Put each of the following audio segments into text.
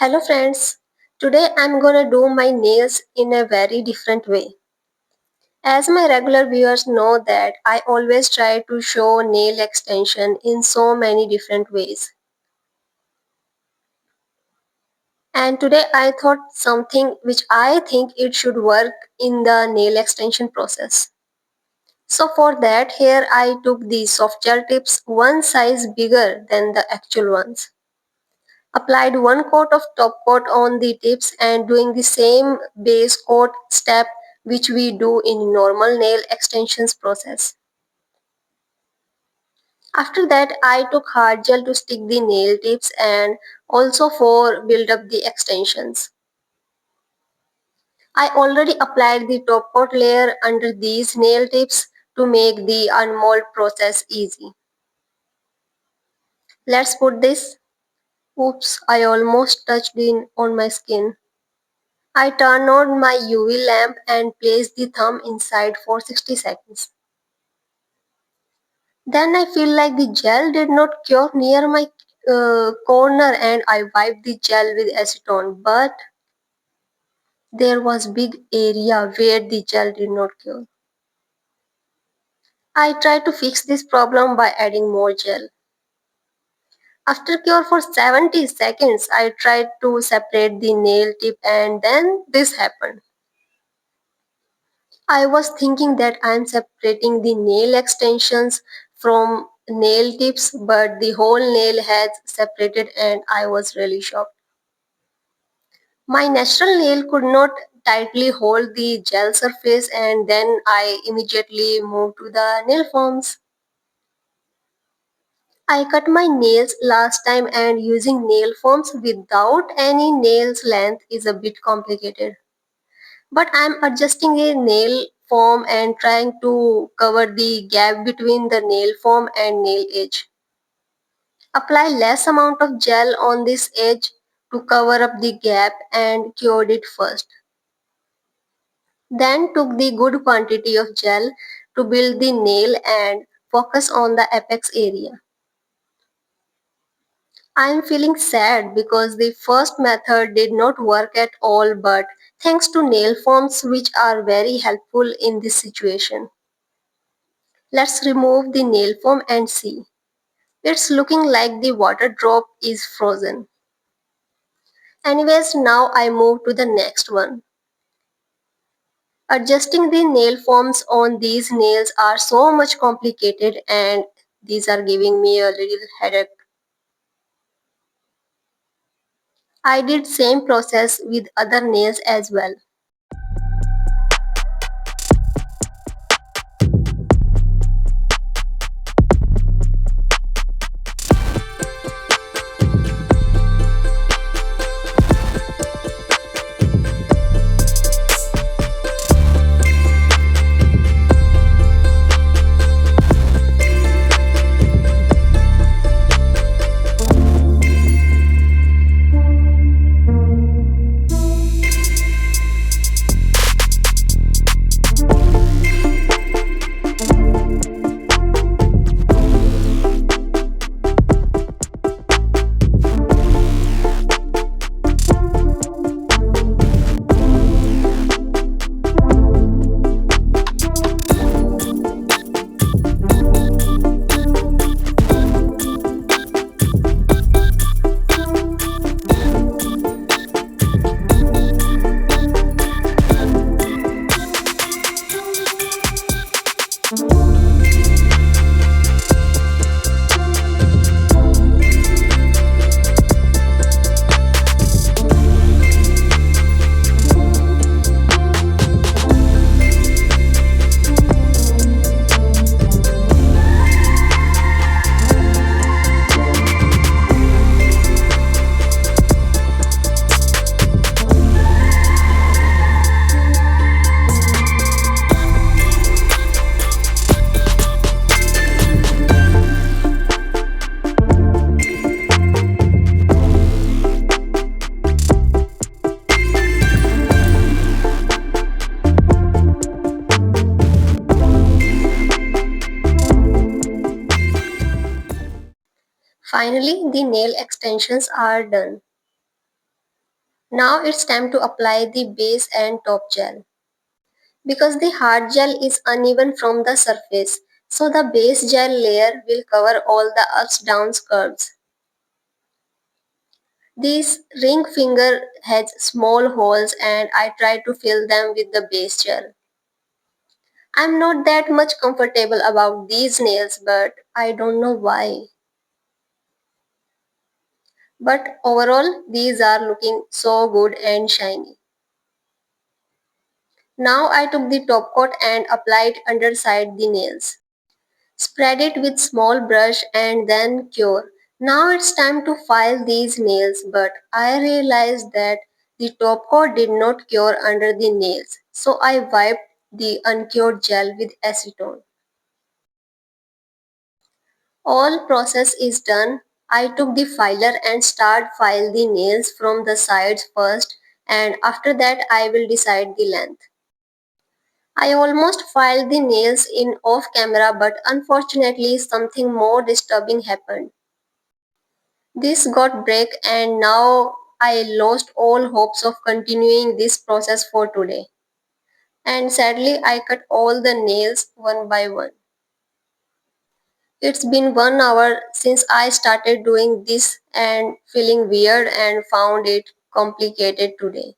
Hello friends, today I'm gonna do my nails in a very different way. As my regular viewers know that I always try to show nail extension in so many different ways. And today I thought something which I think it should work in the nail extension process. So for that here I took the soft gel tips one size bigger than the actual ones. Applied one coat of top coat on the tips and doing the same base coat step which we do in normal nail extensions process. After that I took hard gel to stick the nail tips and also for build up the extensions. I already applied the top coat layer under these nail tips to make the unmold process easy. Let's put this. Oops, I almost touched in on my skin. I turn on my UV lamp and place the thumb inside for 60 seconds. Then I feel like the gel did not cure near my corner and I wiped the gel with acetone, but there was big area where the gel did not cure. I tried to fix this problem by adding more gel. After cure for 70 seconds, I tried to separate the nail tip and then this happened. I was thinking that I'm separating the nail extensions from nail tips, but the whole nail has separated and I was really shocked. My natural nail could not tightly hold the gel surface and then I immediately moved to the nail forms. I cut my nails last time and using nail forms without any nails length is a bit complicated. But I'm adjusting a nail form and trying to cover the gap between the nail form and nail edge. Apply less amount of gel on this edge to cover up the gap and cured it first. Then took the good quantity of gel to build the nail and focus on the apex area. I am feeling sad because the first method did not work at all, but thanks to nail forms which are very helpful in this situation. Let's remove the nail foam and see. It's looking like the water drop is frozen. Anyways, now I move to the next one. Adjusting the nail forms on these nails are so much complicated and these are giving me a little headache. I did same process with other nails as well. Finally, the nail extensions are done. Now it's time to apply the base and top gel. Because the hard gel is uneven from the surface, so the base gel layer will cover all the ups downs curves. This ring finger has small holes and I try to fill them with the base gel. I'm not that much comfortable about these nails, but I don't know why. But overall, these are looking so good and shiny. Now I took the top coat and applied underside the nails. Spread it with small brush and then cure. Now it's time to file these nails, but I realized that the top coat did not cure under the nails. So I wiped the uncured gel with acetone. All process is done. I took the filer and start file the nails from the sides first, and after that I will decide the length. I almost filed the nails in off camera, but unfortunately something more disturbing happened. This got break and now I lost all hopes of continuing this process for today. And sadly I cut all the nails one by one. It's been 1 hour since I started doing this and feeling weird and found it complicated today.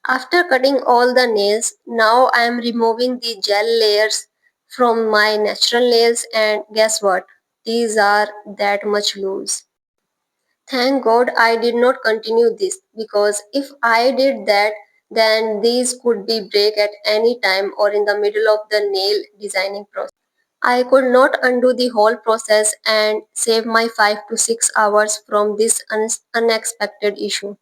After cutting all the nails, now I am removing the gel layers from my natural nails and guess what? These are that much loose. Thank God I did not continue this because if I did that, then these could be break at any time or in the middle of the nail designing process. I could not undo the whole process and save my 5 to 6 hours from this unexpected issue.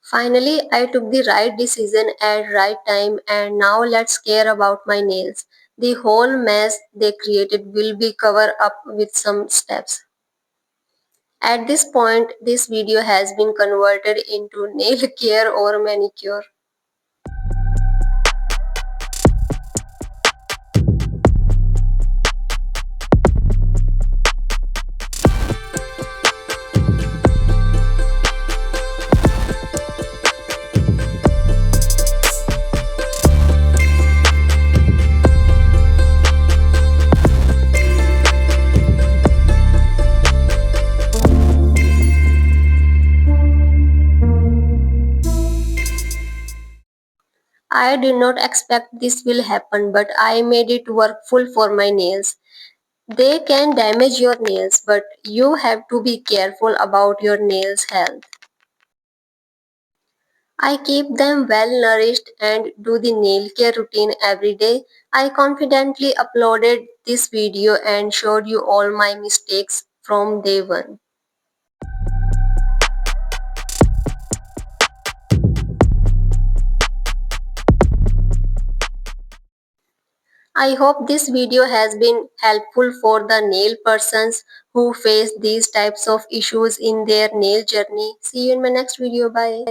Finally, I took the right decision at right time and now let's care about my nails. The whole mess they created will be covered up with some steps. At this point, this video has been converted into nail care or manicure. I did not expect this will happen, but I made it work full for my nails. They can damage your nails, but you have to be careful about your nails' health. I keep them well nourished and do the nail care routine every day. I confidently uploaded this video and showed you all my mistakes from day one. I hope this video has been helpful for the nail persons who face these types of issues in their nail journey. See you in my next video. Bye.